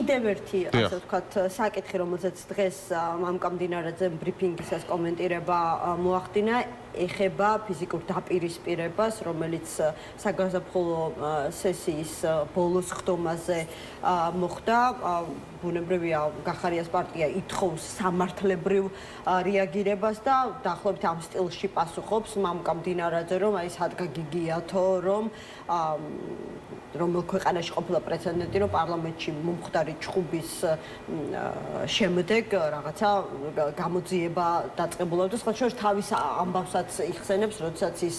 კიდევ ერთი, ასე ვთქვათ, საკითხი, რომელზეც დღეს მამკა მდინარაძემ ბრიფინგის ეს კომენტირება მოახდინა, ეხება ფიზიკურ დაპირისპირებას, რომელიც საგაზაფხულო სესიის ბოლოს ხდომაზე მოხდა. ბუნებრივია, გახარიას პარტია ითხოვს სამართლებრივ რეაგირებას და დაახლოებით ამ სტილში პასუხობს მამკა მდინარაძე, რომ აი სადგა გიგიათო, რომ რომელ ქვეყანაში ყოფილა პრეცედენტი, რომ პარლამენტში მომხდარი ჩხუბის შემდეგ რაღაცა გამოძიება დაწყებულა და სხვა შორის თავის ამბავსაც იხსენებს, როდესაც ის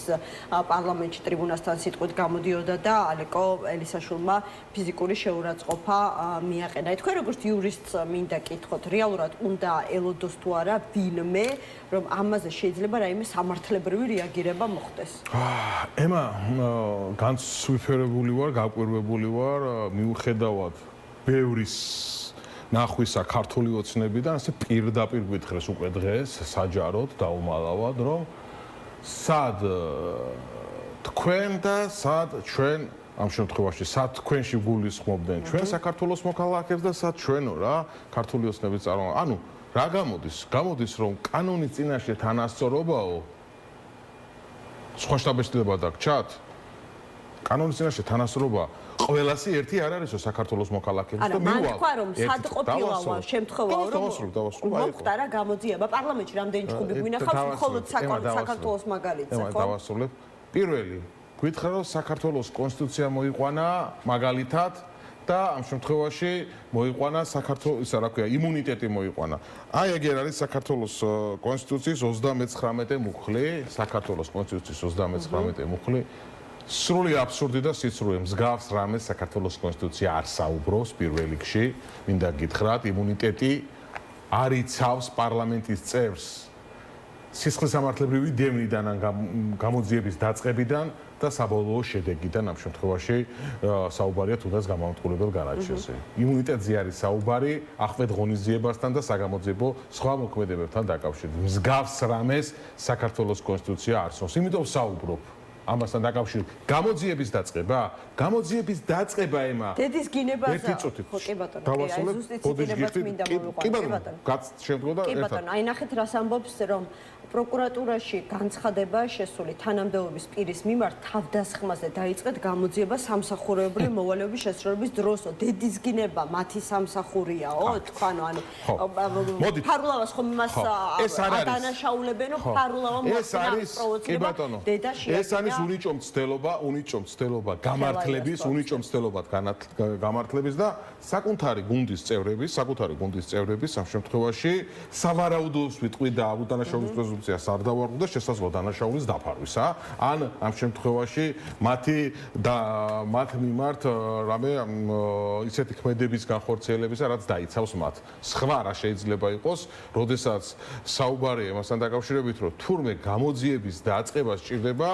პარლამენტში ტრიბუნასთან სიტყვით გამოდიოდა და ალეკო ელისაშვილმა ფიზიკური შეურაცხყოფა მიაყენა. თქვენ როგორც იურისტს მინდა კითხოთ, რეალურად უნდა ელოდოს თუ არა ვინმე, რომ ამაზე შეიძლება რაიმე სამართლებრივი რეაგირება მოხდეს? ემა განსვიფერებული ვარ, გაკვირვებული ვარ, მიუხედავად ბევრის ნახვისა ქართული ოცნებიდან, ასე პირდაპირ გითხრეს უკვე დღეს საჯაროდ დაუმალავად, რომ სად თქვენ და სად ჩვენ ამ შემთხვევაში სად თქვენში გულისხმობდნენ ჩვენ საქართველოს მოქალაქეებს და სად ჩვენო რა ქართული ოცნების წარმომადგენლები. ანუ რა გამოდის რომ კანონის წინაშე თანასწორობაო სხვა შტაბეშტილება დაგჭათ კანონის წინაშე თანასწორობა ყველასი ერთი არ არისო საქართველოს მოქალაქეებს და მივალ. მან თქვა რომ სად ყოფილა შემთხვევაა რომ მოხდა რა გამოძიება პარლამენტში რამდენი ჯგუფი გვინახავს მხოლოდ საქართველოს მაგალითზე ხო? დავასრულებ. პირველი გითხრა რომ საქართველოს კონსტიტუცია მოიყვანა მაგალითად და ამ შემთხვევაში მოიყვანა საქართველოს ისა რა ქვია იმუნიტეტი მოიყვანა. აი ეგ არის საქართველოს კონსტიტუციის 39 მუხლი, საქართველოს კონსტიტუციის 39 მუხლი. სრული აბსურდი და სიცრუე მსგავს რამეს საქართველოს კონსტიტუცია არ საუბრობს პირველ რიგში. მინდა გითხრათ, იმუნიტეტი არ იცავს პარლამენტის წევრს სისხლისამართლებრივი დევნიდან ან გამოძიების დაწყებიდან და საბოლოო შედეგიდან ამ შემთხვევაში საუბარია თუნდაც გამამტყულებელ განაჩენზე. იმუნიტეტზე არის საუბარი ახвед ღონისძიებასთან და საგამოძიებო სხვა მოქმედებებთან დაკავშირებით. მსგავს რამეს საქართველოს კონსტიტუცია არ ცნობს. იმიტომ საუბრობ ამასთან დაკავშირებით. გამოძიების დაწყება ემა. დედის გინებაზე. ხო კი ბატონო, კი აი ზუსტი ციტირებას მინდა მოვიყვანო. კი ბატონო. კი ბატონო, აი ნახეთ რას ამბობს რომ პროკურატურაში განცხადება შესული თანამდებობის პირის მიმართ თავდასხმაზე დაიწყეთ გამოძიება სამსახურეობრივი მოვალეობის შესრულების დროსო. დედის გინება მათი სამსახურიაო, თქვანო, ანუ ფარულავას ხომ მას ადანაშაულებენო ფარულავა მოხდა პროვოცირება დედაში. ეს არის უნიჭო მცდელობა გამართლების, უნიჭო მცდელობად გამართლების და საკუთარი გუნდის წევრების ამ შემთხვევაში სავარაუდოს ვიტყვი და უდანაშაულის პრეზუმპციას არ დავარღვევ და შესაძლოა დანაშაულის დაფარვისა. ან ამ შემთხვევაში მათ მიმართ რამე ისეთი ქმედების განხორციელებისა, რაც დაიცავს მათ. სხვა რა შეიძლება იყოს, როდესაც საუბარია მასთან დაკავშირებით, რომ თურმე გამოძიების დაწყება სჭირდება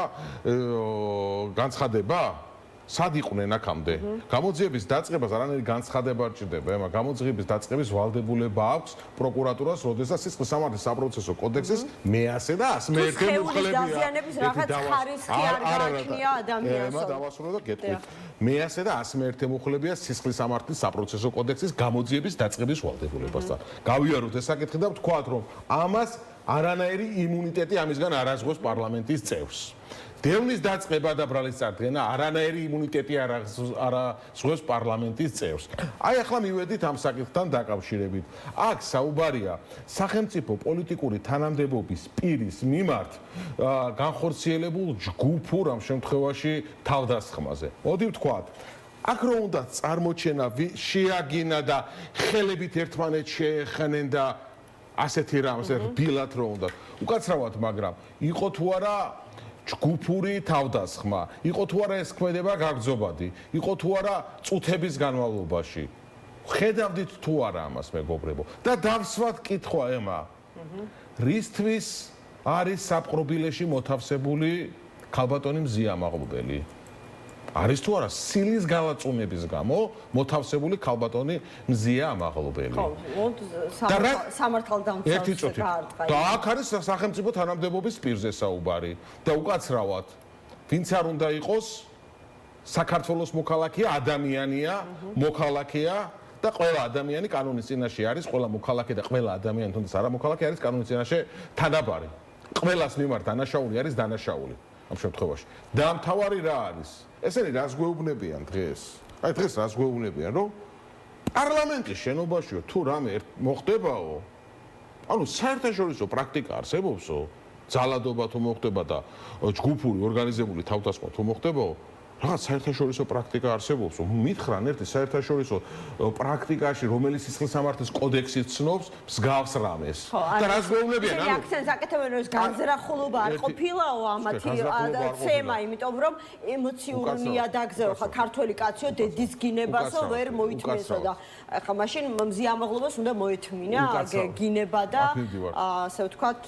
განცხადება სად იყვნენ აქამდე? გამოძიების დაწყებას არანაირი განცხადება არ ჭირდება, ემა გამოძიების დაწყების ვალდებულება აქვს პროკურატურას, როდესაც სისხლისამართლის საპროცესო კოდექსის მე-100 და 101 მუხლებია. დაზიანების რაღაც ხარისხი არ გააჩნია ადამიანს. ემა დავასრულე და გეტყვით. მე-100 და 101 მუხლებია სისხლისამართლის საპროცესო კოდექსის გამოძიების დაწყების ვალდებულებასთან. გავიაროთ ეს საკითხი და ვთქვათ, რომ ამას არანაირი იმუნიტეტი ამისგან არ აზღვევს პარლამენტის წევრს. დევნის დაწყება და ბრალის წარდგენა არანაირი იმუნიტეტი არ აზღვევს პარლამენტის წევრს. აი ახლა მივედით ამ საკითხთან დაკავშირებით. აქ საუბარია სახელმწიფო პოლიტიკური თანამდებობის პირის მიმართ განხორციელებულ ჯგუფურ ამ შემთხვევაში თავდასხმაზე. მოდი ვთქვათ, აქ რომ უნდა წარმოჩენა შეაგინა და ხელებით ერთმანეთს შეეხნენ და ასეთი რამს რბილად რომ უნდა. უკაცრავად, მაგრამ იყო თუ არა ჯგუფური თავდასხმა, იყო თუ არა ეს ქმედება გაგრძობადი, იყო თუ არა წუთების განმავლობაში. ხედავდით თუ არა ამას მეგობრებო და დავსვათ კითხვა ემა. რისთვის არის საპყრობილეში მოთავსებული ქალბატონი მზია მაღლობელი? არის თუ არა სილის გალაწუნების გამო მოთავსებული ქალბატონი მზია მაღლობელი? ხო, სამართალდამცავი გაარტყა. და აქ არის სახელმწიფო თანამდებობის პირზე საუბარი და უკაცრავად ვინც არ უნდა იყოს საქართველოს მოქალაქეა, ადამიანია, მოქალაქეა და ყველა ადამიანი კანონის წინაშე არის, ყველა მოქალაქე და ყველა ადამიანი თუნდაც არა მოქალაქე არის კანონის წინაშე თანაბარი. ყველას მიმართ დანაშაული არის დანაშაული ამ შემთხვევაში. და მთავარი რა არის? ესენი რას გვეუბნებიან დღეს? აი დღეს რას გვეუბნებიან, რომ პარლამენტის შენობაშიო თუ რამე მოხდებაო, ანუ საერთაშორისო პრაქტიკა არსებობსო, ძალადობა თუ მოხდება და ჯგუფური ორგანიზებული თავდასხმა თუ მოხდებაო, რაღაც საერთაშორისო პრაქტიკა არსებობს, მითხრან ერთი საერთაშორისო პრაქტიკაში, რომელიც სისხლისამართლის კოდექსით ცნობს მსგავს რამეს. და რას გვეუბნებიან? ანუ აქცენტს აკეთებენ, რომ განზრახულობა არ ყოფილაო ამათი თემა, იმიტომ რომ ემოციური ნიადაგზეო ხა ქართველი კაციო დედის გინებასო ვერ მოითმესო და ხა მაშინ მზიამაღლობას უნდა მოეთმინა გინება და ასე ვთქვათ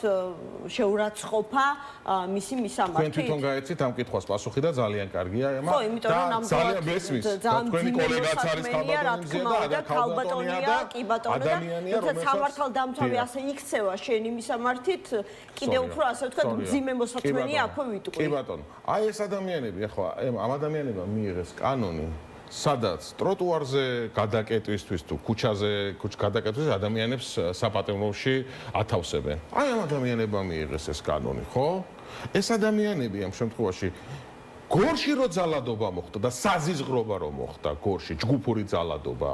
შეურაცხყოფა მისი მისამართი. თქვენ თვითონ გაეცით ამ კითხვას პასუხი და ძალიან კარგია. ხო, იმიტომ რომ ძალიან მესმის. თქვენი კოლეგაც არის ქალბატონია და ქალბატონია, კი ბატონია, თუმცა სამართალდამცავი ასე იქცევა შენი მისამართით, კიდევ უფრო ასე ვთქვათ, მძიმე მოსათმენია აქვე ვიტყვი. კი ბატონო. აი ეს ადამიანები, ახლა ამ ადამიანებმა მიიღეს კანონი, სადაც ტროტუარზე გადაკეტვისთვის თუ ქუჩაზე გადაკეტვისთვის ადამიანებს საპატიმროში ათავსებენ. აი ამ ადამიანებმა მიიღეს ეს კანონი, ხო? ეს ადამიანები ამ შემთხვევაში გორში რო ძალადობა მოხდა და საზიზღრობა რო მოხდა გორში ჯგუფური ძალადობა.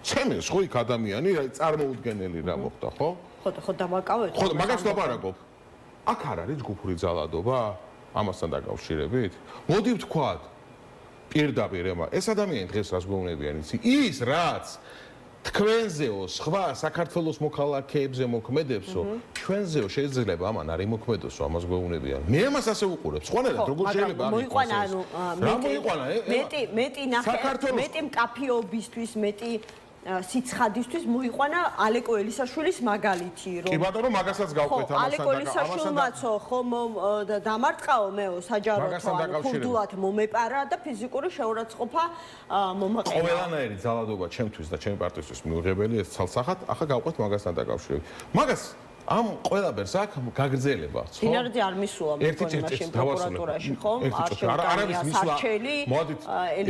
ჩემს ხო იქ ადამიანი რა წარმოუდგენელი რა მოხდა, ხო? ხო დამაკავეთ. ხო მაგას ვაპარაკობ. აქ არ არის ჯგუფური ძალადობა ამასთან დაკავშირებით? მოდი ვთქვათ პირდაპირ ეს ადამიანი დღეს რას გვეუბნებიან იცი? ის რაც თქვენზეო სხვა საქართველოს მოქალაქეებზე მოქმედებსო, ჩვენზეო შეიძლება ამან არ იმოქმედოსო, ამას გვეუბნებიან. მე ამას ასე ვუყურებ. სხვანაირად როგორ შეიძლება არ მოიყვანა ანუ მეტი ნახე საქართველოს მეტი მკაფიობისთვის მეტი სიცხადისთვის მოიყვანა ალეკო ელისაშვილის მაგალითი რომ კი ბატონო მაგასაც გავყვეთ ამასთან ალეკო ელისაშვილმაცო ხომ დამარტყაო მეო საჯაროდ ქურდულად მომეპარა და ფიზიკური შეურაცხყოფა მომაყენა ყველანაირი ძალადობა ჩემთვის და ჩემი პარტიისთვის მიუღებელი ეს ცალსახად ახლა გავყვეთ მაგასთან დაკავშირებით მაგას ამ ყველაფერს აქ გაგრძელება ხო? დინარაძე არ მისულა მეკონა მაშინ პროკურატურაში ხო? არავის მისვლა მოდით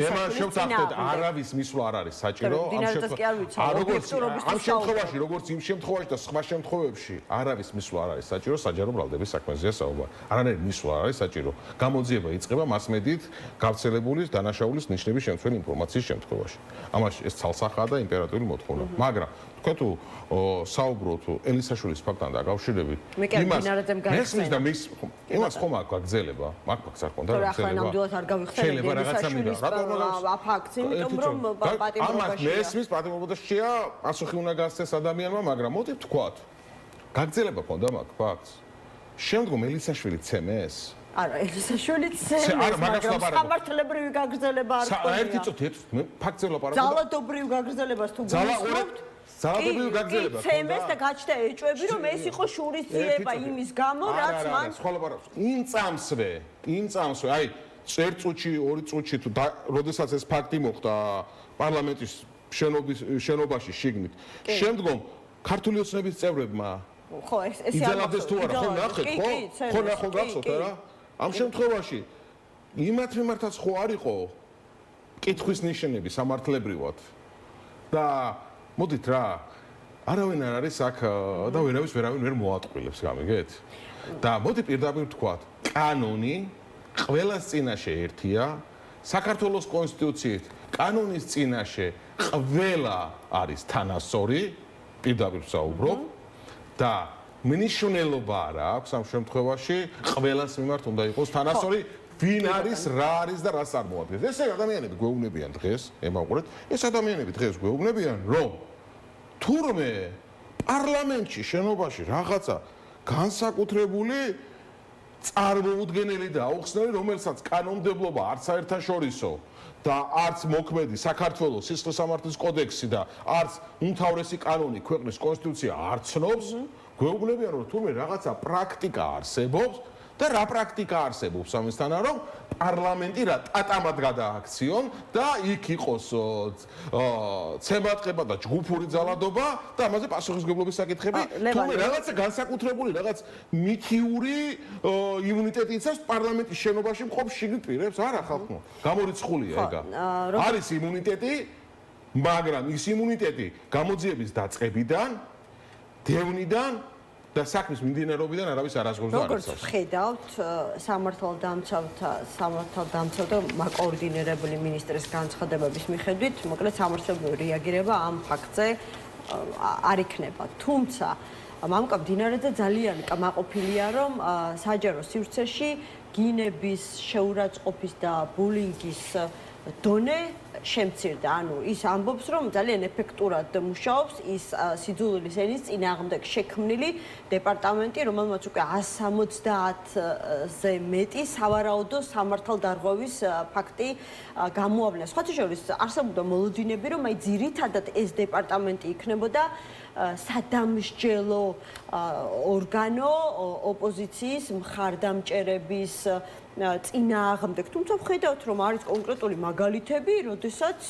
ემან შევცახდეთ არავის მისვლა არ არის საჭირო ამ შემთხვევაში როგორც იმ შემთხვევაში და სხვა შემთხვევებში არავის მისვლა არ არის საჭირო საჯარო ბრალდების საქმეზეა საუბარი არანაირი მისვლა არ არის საჭირო გამოძიება იწყება მასმედიით გავრცელებული დანაშაულის ნიშნების შემცველი ინფორმაციის შემთხვევაში ამაში ეს ცალსახაა და იმპერატიული მოთხოვნა მაგრამ თქვენ თუ საუბრობთ ელისაშვილის ფაქტთან დაკავშირებით იმას და მის იმას ხომ აქ გაგრძელება მაგ ფაქტს არ ქონდა გაგრძელება ახლა ნამდვილად არ გავიხსენებ ელისაშვილის ფაქტს იმიტომ რომ პატიმრობაში მესმის პატიმრობაშია პასუხი უნდა გასცეს ადამიანმა მაგრამ მოდი ვთქვათ გაგრძელება ქონდა მაგ ფაქტს შემდგომ ელისაშვილი ცემეს არა ელისაშვილი ცემეს მაგრამ სამართლებრივი გაგრძელება არ ქონია ერთი წუთი ფაქტზე ვლაპარაკობ ძალადობრივ გაგრძელებას თუ გულისხმობთ ძალადობრივი გაგრძელება ქონდა ცემეს და გაჩნდა ეჭვები რომ ეს იყო შურისძიება იმის გამო რაც მან იმ წამსვე აი წერ წუთში ორი წუთში თუ როდესაც ეს ფაქტი მოხდა პარლამენტის შენობაში შიგნით შემდგომ ქართული ოცნების წევრებმა ხო ეს იძალავდეს თუ არა ხო ნახეთ ხო ნახო გახსოვთ არა ამ შემთხვევაში იმათ მიმართაც ხო არ იყო კითხვის ნიშნები სამართლებრივად და მოდით რა არავინ არ არის აქ და ვერავინ ვერ მოატყვილებს გამიგეთ და მოდი პირდაპირ ვთქვათ კანონი ყველას წინაშე ერთია საქართველოს კონსტიტუციით კანონის წინაშე ყველა არის თანასწორი პირდაპირ ვსაუბრობ და მნიშვნელობა არ აქვს ამ შემთხვევაში ყველას მიმართ უნდა იყოს თანასწორი ვინ არის რა არის და რას წარმოადგენს ეს ადამიანები გვეუბნებიან დღეს ემაყურეთ ეს ადამიანები დღეს გვეუბნებიან რომ თურმე პარლამენტში შენობაში რაღაცა განსაკუთრებული წარმოუდგენელი და აუხსნელი რომელსაც კანონმდებლობა არც საერთაშორისო და არც მოქმედი საქართველოს სისხლისამართლის კოდექსი და არც უმთავრესი კანონი ქვეყნის კონსტიტუცია არ ცნობს გვეუბნებიან რომ თურმე რაღაცა პრაქტიკა არსებობს და რა პრაქტიკა არსებობს ამისთანა რომ პარლამენტი რა ტატამად გადააქციონ და იქ იყოს ცემატყება და ჯგუფური ძალადობა და ამაზე პასუხისმგებლობის საკითხები თუმცა რაღაცა განსაკუთრებული რაღაც მითიური იმუნიტეტი იცავს პარლამენტის შენობაში მყოფ შიგნით პირებს არა ხალხო გამორიცხულია ეგა არის იმუნიტეტი მაგრამ ის იმუნიტეტი გამოძიების დაწყებიდან, დევნიდან და საქმის მიმდინარეობიდან არავის არასდროს არ როგორც იცავს. ხედავთ, სამართალდამცავთა მაკოორდინირებული მინისტრის განცხადებების მიხედვით, მოკლედ სამართლებრივი რეაგირება ამ ფაქტზე არ იქნება. თუმცა მამკა მდინარეძე ძალიან კმაყოფილია, რომ საჯარო სივრცეში გინების, შეურაცხყოფის და ბულინგის დონე შემცირდა. ანუ ის ამბობს, რომ ძალიან ეფექტურად მუშაობს ის სიძულვილის ენის წინააღმდეგ შექმნილი დეპარტამენტი, რომელმაც უკვე 170-ზე მეტი სავარაუდო სამართალდარღვევის ფაქტი გამოავლინა. სხვათა შორის არსებობდა მოლოდინები, რომ აი ძირითადად ეს დეპარტამენტი იქნებოდა სადამსჯელო ორგანო ოპოზიციის მხარდამჭერების წინააღმდეგ. თუმცა ვხედავთ, რომ არის კონკრეტული მაგალითები, როდესაც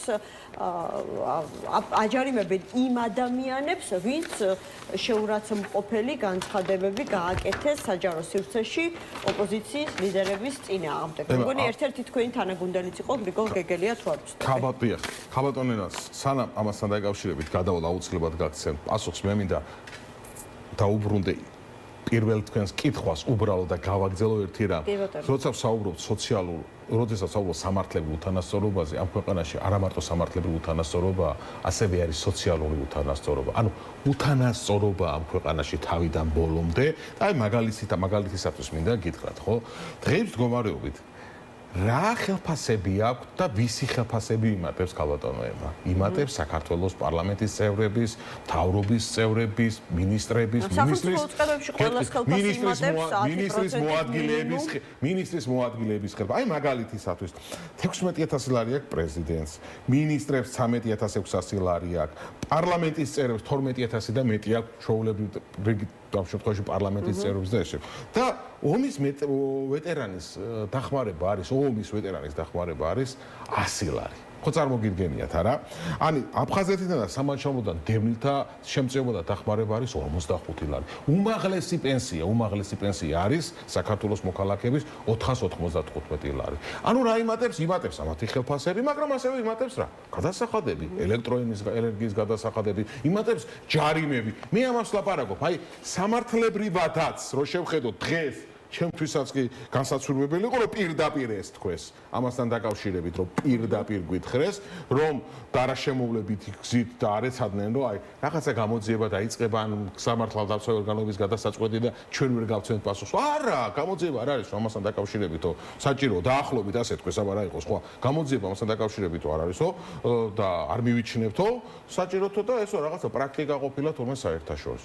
აჯარიმებენ იმ ადამიანებს, ვინც შეურაცხმყოფელი განცხადებები გააკეთეს საჯარო სივრცეში ოპოზიციის ლიდერების წინააღმდეგ. მეგონი ერთ-ერთი თქვენი თანაგუნდელიც იყო გრიგოლ გეგელია თუ არ ვცდები. ხაბატონენას სანამ ამასთან დაკავშირებით გადავალ აუცილებლად გაგცემ პასუხს მე მინდა დაუბრუნდე პირველ თქვენს კითხვას უბრალოდ და გავაგრძელო ერთი რამ. როცა ვსაუბრობთ სოციალურ, როდესაც ვსაუბრობთ სამართლებრივ უთანასწორობაზე, ამ ქვეყანაში არა მარტო სამართლებრივ უთანასწორობაა, ასევე არის სოციალური უთანასწორობა. ანუ უთანასწორობა ამ ქვეყანაში თავიდან ბოლომდე, და აი მაგალითისათვის მინდა გითხრათ, ხო? დღეის მდგომარეობით რა ხელფასები აქვს და ვისი ხელფასები იმატებს ქალბატონოებმა? იმატებს საქართველოს პარლამენტის წევრების, მთავრობის წევრების, ministrების, ministris მოადგილეების ხელფასი. აი მაგალითისათვის 16000 ლარი აქვს პრეზიდენტს, ministrებს 13600 ლარი აქვს, პარლამენტის წევრებს 12000 და მეტი აქვს ჩვეულებრივ ამ შემთხვევაში პარლამენტის წევრებს და ესე. და ომის ვეტერანის დახმარება არის, ომის ვეტერანის დახმარება არის 100 ლარი. ხო წარმოგიდგენიათ არა? ანუ აფხაზეთიდან და სამანჩავროდან დევნილთა შემწეობა და დახმარება არის 45 ლარი. უმაღლესი პენსია არის საქართველოს მოქალაქეების 495 ლარი. ანუ რა იმატებს? იმატებს ამათი ხელფასები, მაგრამ ასევე იმატებს რა? გადასახადები, ელექტროენერგიის გადასახადები, იმატებს ჯარიმები. მე ამას ვლაპარაკობ, აი სამართლებრივადაც რო შევხედოთ დღეს ჩემთვისაც კი განსაცურებელი იყო რომ პირდაპირ ეს თქვეს ამასთან დაკავშირებით რომ პირდაპირ გითხრეს რომ დარაშემოვლებით გზით და არეცადნენ რომ აი რაღაცა გამოძიება დაიწყება ან სამართალდამცავი ორგანოების გადასაწყვეტი და ჩვენ ვერ გავცემთ პასუხს არა გამოძიება არ არის რომ ამასთან დაკავშირებითო საჭირო დაახლოებით ასე თქვეს აბა რა იყოს ხო გამოძიება ამასთან დაკავშირებითო არ არისო და არ მივიჩნევთო საჭიროთო და ესო რაღაცა პრაქტიკა ყოფილა თორმე საერთაშორისო